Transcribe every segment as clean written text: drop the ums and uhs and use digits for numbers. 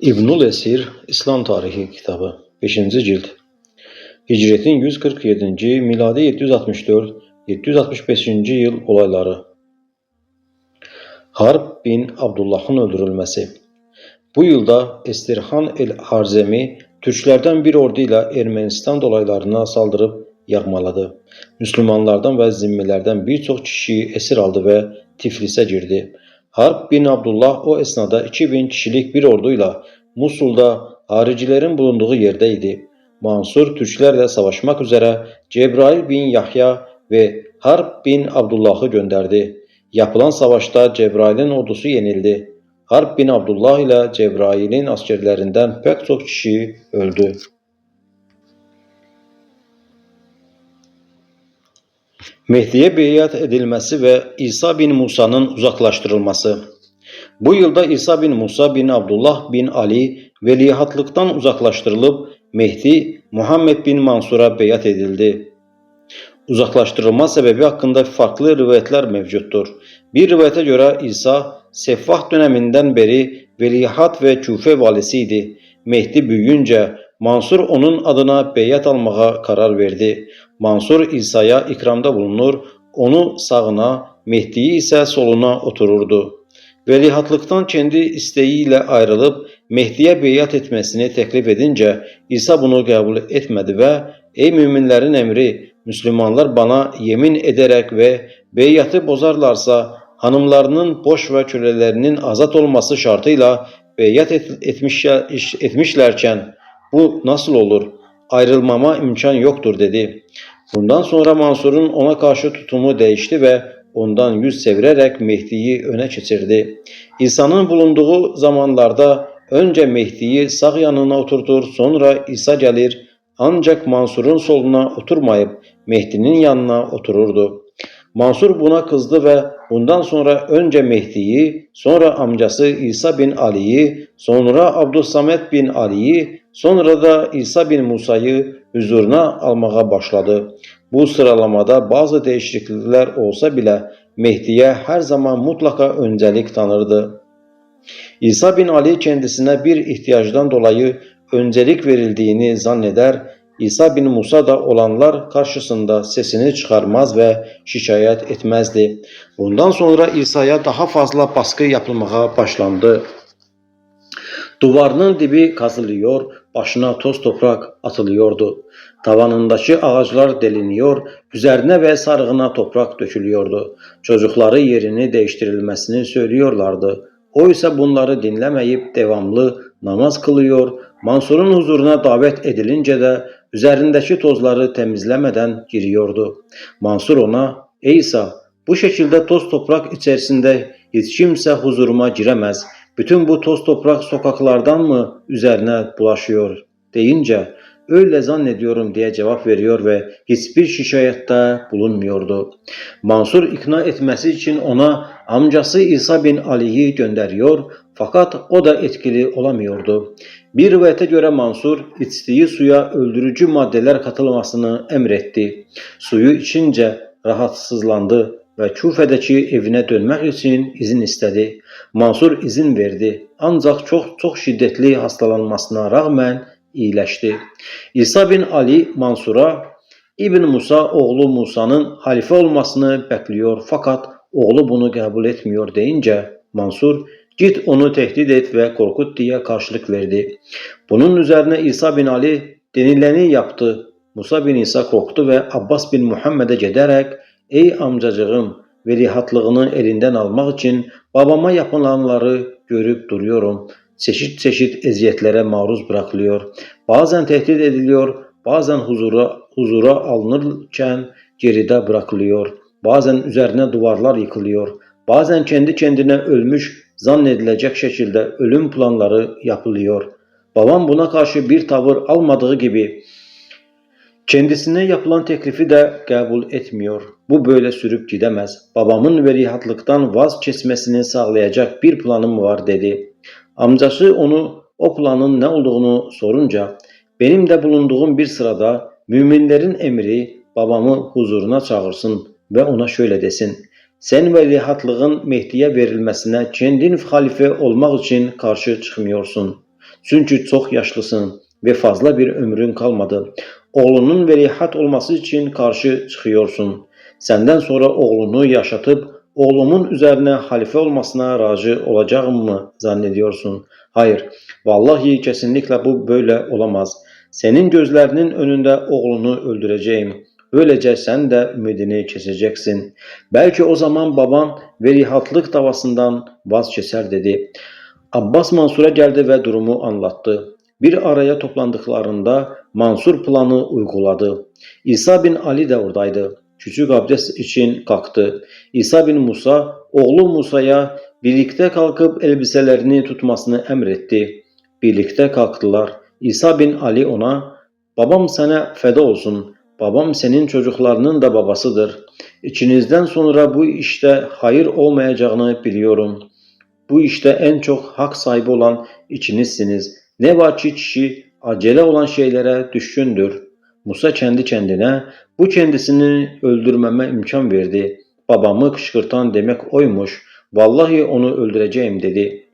İbnül Esir İslam Tarihi kitabı 5. cilt. Hicretin 147. miladi 764-765. yıl olayları. Harb bin Abdullah'ın öldürülmesi. Bu yılda Estirhan el-Harzemi Türklerden bir orduyla Ermenistan dolaylarına saldırıp yağmaladı. Müslümanlardan ve zimmilerden birçok kişiyi esir aldı ve Tiflis'e girdi. Harb bin Abdullah o esnada 2000 kişilik bir orduyla Musul'da haricilerin bulunduğu yerdeydi. Mansur Türklerle savaşmak üzere Cebrail bin Yahya ve Harb bin Abdullah'ı gönderdi. Yapılan savaşta Cebrail'in ordusu yenildi. Harb bin Abdullah ile Cebrail'in askerlerinden pek çok kişi öldü. Mehdi'ye beyat edilmesi ve İsa bin Musa'nın uzaklaştırılması. Bu yılda İsa bin Musa bin Abdullah bin Ali veliahtlıktan uzaklaştırılıp Mehdi Muhammed bin Mansur'a beyat edildi. Uzaklaştırılma sebebi hakkında farklı rivayetler mevcuttur. Bir rivayete göre İsa Seffah döneminden beri veliaht ve Küfe valisiydi. Mehdi büyüyünce Mansur onun adına beyat almaya karar verdi. Mansur İsa'ya ikramda bulunur, onu sağına, Mehdi'yi ise soluna otururdu. Veliahtlıktan kendi isteğiyle ayrılıp Mehdi'ye beyat etmesini teklif edince İsa bunu kabul etmedi ve "Ey müminlerin emri, Müslümanlar bana yemin ederek ve beyatı bozarlarsa hanımlarının boş ve kölelerinin azat olması şartıyla beyat etmişlerken bu nasıl olur? Ayrılmama imkan yoktur" dedi. Bundan sonra Mansur'un ona karşı tutumu değişti ve ondan yüz çevirerek Mehdi'yi öne geçirdi. İsa'nın bulunduğu zamanlarda önce Mehdi'yi sağ yanına oturtur, sonra İsa gelir, ancak Mansur'un soluna oturmayıp Mehdi'nin yanına otururdu. Mansur buna kızdı ve bundan sonra önce Mehdi'yi, sonra amcası İsa bin Ali'yi, sonra Abdüssamet bin Ali'yi, sonra da İsa bin Musa'yı huzuruna almaya başladı. Bu sıralamada bazı değişiklikler olsa bile Mehdi'ye her zaman mutlaka öncelik tanırdı. İsa bin Ali kendisine bir ihtiyacdan dolayı öncelik verildiğini zanneder, İsa bin Musa da olanlar karşısında sesini çıkarmaz ve şikayet etmezdi. Bundan sonra İsa'ya daha fazla baskı yapılmaya başlandı. Duvarının dibi kazılıyor, başına toz toprak atılıyordu. Tavanındaki ağaçlar deliniyor, üzerine ve sarığına toprak dökülüyordu. Çocukları yerini değiştirilmesini söylüyorlardı. O ise bunları dinlemeyip devamlı namaz kılıyor, Mansur'un huzuruna davet edilince de üzerindeki tozları temizlemeden giriyordu. Mansur ona, "Ey İsa, bu şekilde toz toprak içerisinde hiç kimse huzuruma giremez. Bütün bu toz toprak sokaklardan mı üzerine bulaşıyor?" deyince, "Öyle zannediyorum" diye cevap veriyor ve hiçbir şikayette bulunmuyordu. Mansur ikna etmesi için ona amcası İsa bin Ali'yi gönderiyor, fakat o da etkili olamıyordu. Bir rivayete göre Mansur içtiği suya öldürücü maddeler katılmasını emretti. Suyu içince rahatsızlandı ve Küfe'deki evine dönmek için izin istedi. Mansur izin verdi, ancak çok şiddetli hastalanmasına rağmen iyileşti. İsa bin Ali Mansur'a İbn Musa oğlu Musa'nın halife olmasını bekliyor, fakat oğlu bunu kabul etmiyor deyince Mansur, "Git onu tehdit et ve korkut" diye karşılık verdi. Bunun üzerine İsa bin Ali denileni yaptı. Musa bin İsa korktu ve Abbas bin Muhammed'e giderek, "Ey amcacığım, veliahtlığını elinden almak için babama yapılanları görüp duruyorum. Çeşit çeşit eziyetlere maruz bırakılıyor. Bazen tehdit ediliyor, bazen huzura alınırken geride bırakılıyor. Bazen üzerine duvarlar yıkılıyor. Bazen kendi kendine ölmüş zannedilecek şekilde ölüm planları yapılıyor. Babam buna karşı bir tavır almadığı gibi kendisine yapılan teklifi de kabul etmiyor. Bu böyle sürüp gidemez. Babamın veliahtlıktan vazgeçmesini sağlayacak bir planım var" dedi. Amcası onu o planın ne olduğunu sorunca, "Benim de bulunduğum bir sırada müminlerin emri babamı huzuruna çağırsın ve ona şöyle desin: Sen veliahtlığın Mehdi'ye verilmesine kendin halife olmak için karşı çıkmıyorsun. Çünkü çok yaşlısın ve fazla bir ömrün kalmadı. Oğlunun veliaht olması için karşı çıkıyorsun. Senden sonra oğlunu yaşatıp oğlumun üzerine halife olmasına razı olacağım mı zannediyorsun? Hayır, vallahi kesinlikle bu böyle olamaz. Senin gözlerinin önünde oğlunu öldüreceğim. Böylece sen de ümidini keseceksin. Belki o zaman baban veliahtlık davasından vazgeçer dedi. Abbas Mansur'a geldi ve durumu anlattı. Bir araya toplandıklarında Mansur planı uyguladı. İsa bin Ali de oradaydı. Küçük abdest için kalktı. İsa bin Musa, oğlu Musa'ya birlikte kalkıp elbiselerini tutmasını emretti. Birlikte kalktılar. İsa bin Ali ona, "Babam sana feda olsun. Babam senin çocuklarının da babasıdır. İçinizden sonra bu işte hayır olmayacağını biliyorum. Bu işte en çok hak sahibi olan içinizsiniz. Ne var ki kişi acele olan şeylere düşkündür." Musa kendi kendine, "Bu kendisini öldürmeme imkan verdi. Babamı kışkırtan demek oymuş. Vallahi onu öldüreceğim" dedi.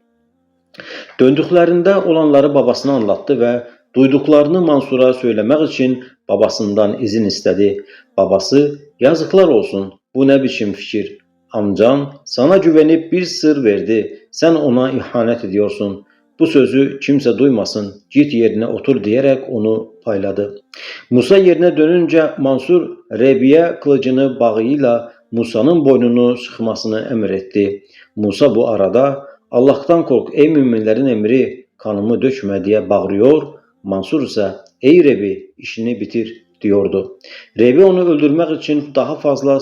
Döndüklerinde olanları babasına anlattı ve duyduklarını Mansur'a söylemek için babasından izin istedi. Babası, "Yazıklar olsun, bu ne biçim fikir? Amcan sana güvenip bir sır verdi, sen ona ihanet ediyorsun. Bu sözü kimse duymasın, git yerine otur" diyerek onu payladı. Musa yerine dönünce Mansur Rebiye kılıcını bağıyla Musa'nın boynunu sıkmasını emretti. Musa bu arada, "Allah'tan kork ey müminlerin emri, kanımı dökme" diye bağırıyor. Mansur ise, "Ey Rebi, işini bitir" diyordu. Rebi onu öldürmek için daha fazla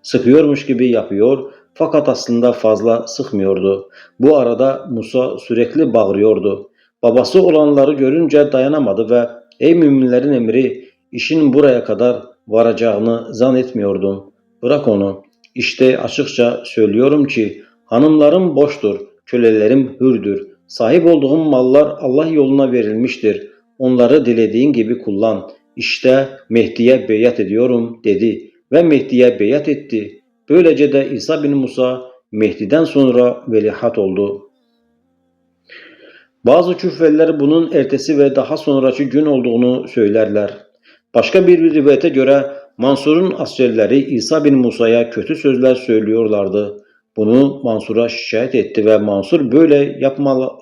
sıkıyormuş gibi yapıyor fakat aslında fazla sıkmıyordu. Bu arada Musa sürekli bağırıyordu. Babası olanları görünce dayanamadı ve "Ey müminlerin emri, işin buraya kadar varacağını zannetmiyordum. Bırak onu. İşte açıkça söylüyorum ki hanımlarım boştur, kölelerim hürdür. Sahip olduğum mallar Allah yoluna verilmiştir. Onları dilediğin gibi kullan. İşte Mehdi'ye beyat ediyorum" dedi ve Mehdi'ye beyat etti. Böylece de İsa bin Musa Mehdi'den sonra veliaht oldu. Bazı küffeliler bunun ertesi ve daha sonraki gün olduğunu söylerler. Başka bir rivayete göre Mansur'un askerleri İsa bin Musa'ya kötü sözler söylüyorlardı. Bunu Mansur'a şikayet etti ve Mansur böyle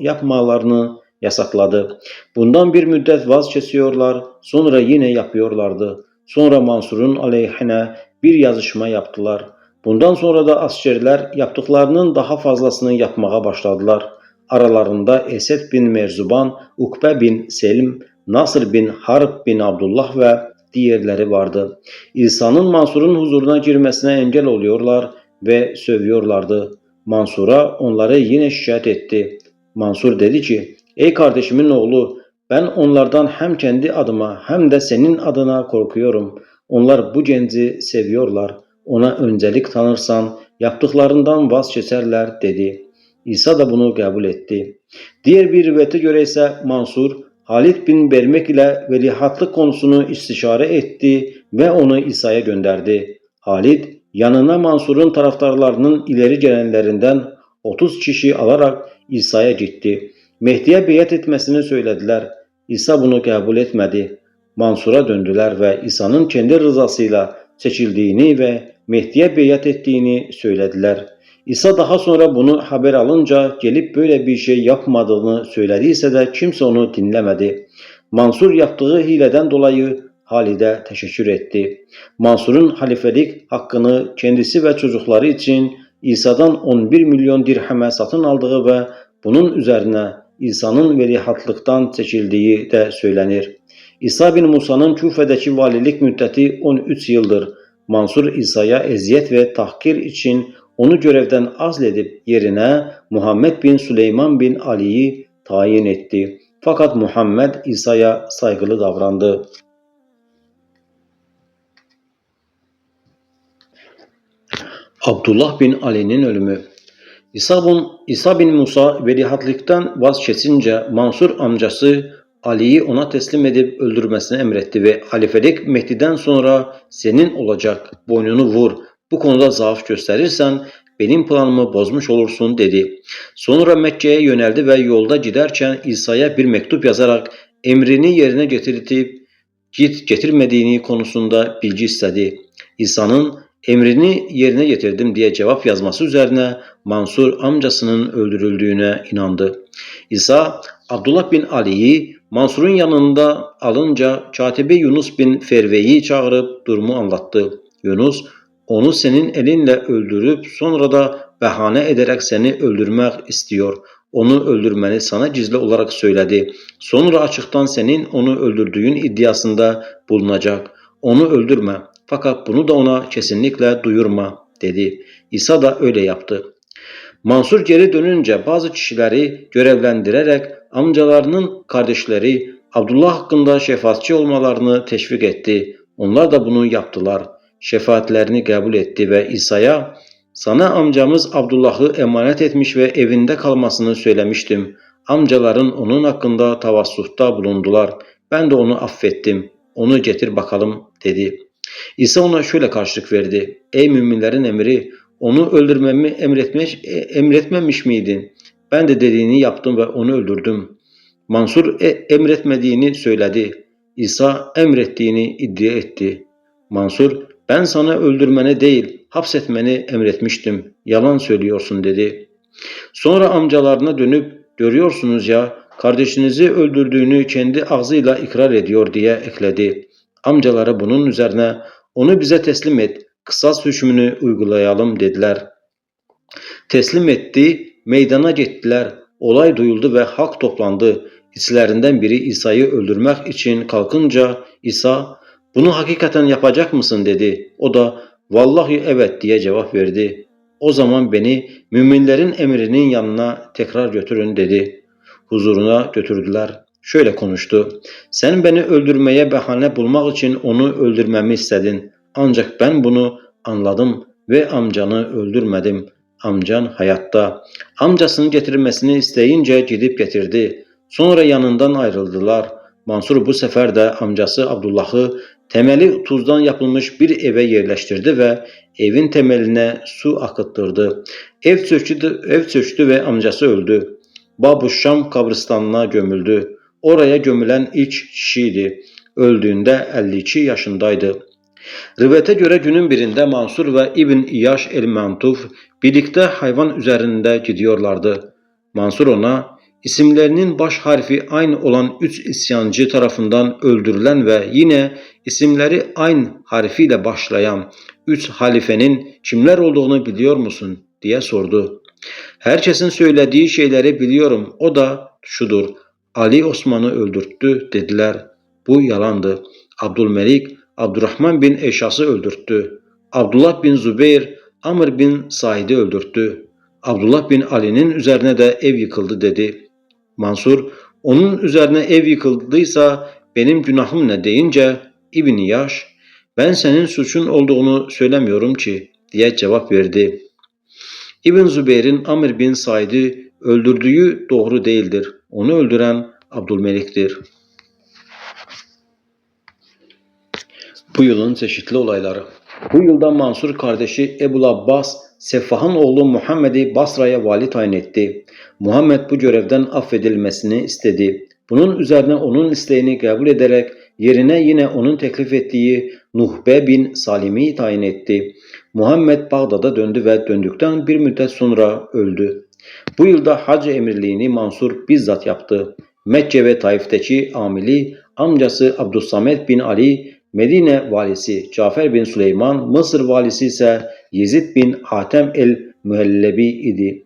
yapmalarını yasakladı. Bundan bir müddet vazgeçiyorlar, sonra yine yapıyorlardı. Sonra Mansur'un aleyhine bir yazışma yaptılar. Bundan sonra da askerler yaptıklarının daha fazlasını yapmaya başladılar. Aralarında Esed bin Merzuban, Ukbe bin Selim, Nasr bin Harb bin Abdullah ve diğerleri vardı. İsa'nın Mansur'un huzuruna girmesine engel oluyorlar ve sövüyorlardı. Mansur'a onları yine şikayet etti. Mansur dedi ki, "Ey kardeşimin oğlu, ben onlardan hem kendi adıma hem de senin adına korkuyorum. Onlar bu genci seviyorlar. Ona öncelik tanırsan yaptıklarından vazgeçerler" dedi. İsa da bunu kabul etti. Diğer bir rivayete göre ise Mansur, Halid bin Bermek ile veliahtlık konusunu istişare etti ve onu İsa'ya gönderdi. Halid, yanına Mansur'un taraftarlarının ileri gelenlerinden 30 kişi alarak İsa'ya gitti. Mehdi'ye beyat etmesini söylediler. İsa bunu kabul etmedi. Mansur'a döndüler ve İsa'nın kendi rızasıyla seçildiğini ve Mehdi'ye beyat ettiğini söylediler. İsa daha sonra bunu haber alınca gelip böyle bir şey yapmadığını söylediyse de kimse onu dinlemedi. Mansur yaptığı hileden dolayı Halid'e teşekkür etti. Mansur'un halifelik hakkını kendisi ve çocukları için İsa'dan 11 milyon dirheme satın aldığı ve bunun üzerine İsa'nın veliahtlıktan seçildiği de söylenir. İsa bin Musa'nın Küfe'deki valilik müddeti 13 yıldır. Mansur İsa'ya eziyet ve tahkir için onu görevden azledip yerine Muhammed bin Süleyman bin Ali'yi tayin etti. Fakat Muhammed İsa'ya saygılı davrandı. Abdullah bin Ali'nin ölümü. İsa bin Musa veliahtlıktan vazgeçince Mansur amcası Ali'yi ona teslim edip öldürmesini emretti ve halifelik Mehdi'den sonra senin olacak, boynunu vur. Bu konuda zaaf gösterirsen benim planımı bozmuş olursun dedi. Sonra Mekke'ye yöneldi ve yolda giderken İsa'ya bir mektup yazarak emrini yerine getirmediğini konusunda bilgi istedi. İsa'nın emrini yerine getirdim diye cevap yazması üzerine Mansur amcasının öldürüldüğüne inandı. İsa, Abdullah bin Ali'yi Mansur'un yanında alınca katibi Yunus bin Ferve'yi çağırıp durumu anlattı. Yunus, onu senin elinle öldürüp sonra da bahane ederek seni öldürmek istiyor. Onu öldürmeni sana gizli olarak söyledi. Sonra açıktan senin onu öldürdüğün iddiasında bulunacak. Onu öldürme. Fakat bunu da ona kesinlikle duyurma dedi. İsa da öyle yaptı. Mansur geri dönünce bazı kişileri görevlendirerek amcalarının kardeşleri Abdullah hakkında şefaatçi olmalarını teşvik etti. Onlar da bunu yaptılar. Şefaatlerini kabul etti ve İsa'ya sana amcamız Abdullah'ı emanet etmiş ve evinde kalmasını söylemiştim. Amcaların onun hakkında tavassutta bulundular. Ben de onu affettim. Onu getir bakalım dedi. İsa ona şöyle karşılık verdi. Ey müminlerin emiri, onu öldürmemi emretmemiş miydin? Ben de dediğini yaptım ve onu öldürdüm. Mansur emretmediğini söyledi. İsa emrettiğini iddia etti. Mansur, ben sana öldürmeni değil, hapsetmeni emretmiştim. Yalan söylüyorsun dedi. Sonra amcalarına dönüp, görüyorsunuz ya, kardeşinizi öldürdüğünü kendi ağzıyla ikrar ediyor diye ekledi. Amcaları bunun üzerine, onu bize teslim et, kısas hükmünü uygulayalım dediler. Teslim etti, meydana gittiler. Olay duyuldu ve halk toplandı. İçlerinden biri İsa'yı öldürmek için kalkınca İsa, bunu hakikaten yapacak mısın dedi. O da vallahi evet diye cevap verdi. O zaman beni müminlerin emrinin yanına tekrar götürün dedi. Huzuruna götürdüler. Şöyle konuştu. Sen beni öldürmeye bahane bulmak için onu öldürmemi istedin. Ancak ben bunu anladım ve amcanı öldürmedim. Amcan hayatta. Amcasını getirmesini isteyince gidip getirdi. Sonra yanından ayrıldılar. Mansur bu sefer de amcası Abdullah'ı temeli tuzdan yapılmış bir eve yerleştirdi ve evin temeline su akıttırdı. Ev çöktü ve amcası öldü. Babuşşam kabristanlığına gömüldü. Oraya gömülen ilk kişiydi. Öldüğünde 52 yaşındaydı. Rivayete göre günün birinde Mansur ve İbn İyaş el-Mantuf birlikte hayvan üzerinde gidiyorlardı. Mansur ona, isimlerinin baş harfi aynı olan 3 isyancı tarafından öldürülen ve yine isimleri aynı harfiyle başlayan 3 halifenin kimler olduğunu biliyor musun diye sordu. Herkesin söylediği şeyleri biliyorum, o da şudur, Ali Osman'ı öldürttü dediler. Bu yalandı. Abdülmelik, Abdurrahman bin Eşas'ı öldürttü. Abdullah bin Zübeyir, Amr bin Said'i öldürttü. Abdullah bin Ali'nin üzerine de ev yıkıldı dedi. Mansur, onun üzerine ev yıkıldıysa benim günahım ne deyince İbn Yaş, ben senin suçun olduğunu söylemiyorum ki diye cevap verdi. İbn Zübeyir'in Amr bin Said'i öldürdüğü doğru değildir. Onu öldüren Abdülmelik'tir. Bu yılın çeşitli olayları. Bu yılda Mansur kardeşi Ebul Abbas, Seffah'ın oğlu Muhammed'i Basra'ya vali tayin etti. Muhammed bu görevden affedilmesini istedi. Bunun üzerine onun isteğini kabul ederek yerine yine onun teklif ettiği Nuhbe bin Salim'i tayin etti. Muhammed Bağdat'a döndü ve döndükten bir müddet sonra öldü. Bu yılda hac emirliğini Mansur bizzat yaptı. Mekke ve Taif'teki amili amcası Abdüssamet bin Ali, Medine valisi Cafer bin Süleyman, Mısır valisi ise Yezid bin Hatem el-Mühellebi idi.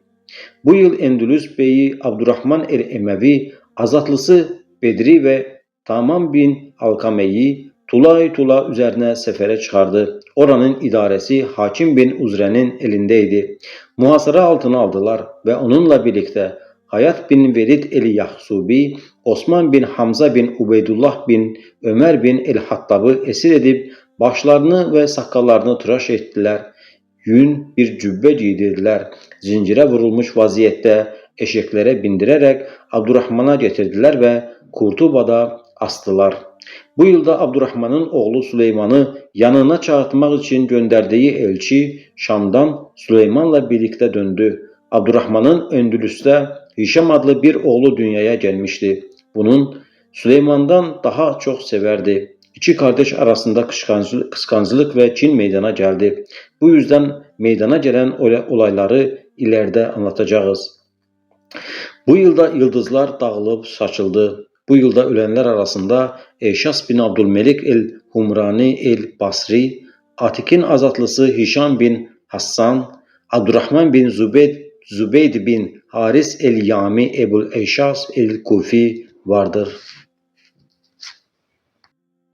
Bu yıl Endülüs beyi Abdurrahman el-Emevi, azatlısı Bedri ve Tamam bin Alkame'yi Tula üzerine sefere çıkardı. Oranın idaresi Hakim bin Uzre'nin elindeydi. Muhasara altına aldılar ve onunla birlikte Hayat bin Velid el-Yahsubi, Osman bin Hamza bin Ubeydullah bin Ömer bin el-Hattab'ı esir edip başlarını ve sakallarını tıraş ettiler. Yün bir cübbe giydirdiler. Zincire vurulmuş vaziyette eşeklere bindirerek Abdurrahman'a getirdiler ve Kurtuba'da astılar. Bu yılda Abdurrahmanın oğlu Süleyman'ı yanına çağırtmak için gönderdiği elçi Şam'dan Süleyman'la birlikte döndü. Abdurrahman'ın Endülüs'te Hişam adlı bir oğlu dünyaya gelmişti. Bunun Süleyman'dan daha çok severdi. İki kardeş arasında kıskançlık ve kin meydana geldi. Bu yüzden meydana gelen olayları ileride anlatacağız. Bu yılda yıldızlar dağılıb saçıldı. Bu yılda ölenler arasında Eşas bin Abdülmelik el-Humrani el-Basri, Atik'in azatlısı Hişam bin Hassan, Abdurrahman bin Zübeyd bin Haris el-Yami Ebul Eşas el-Kufi vardır.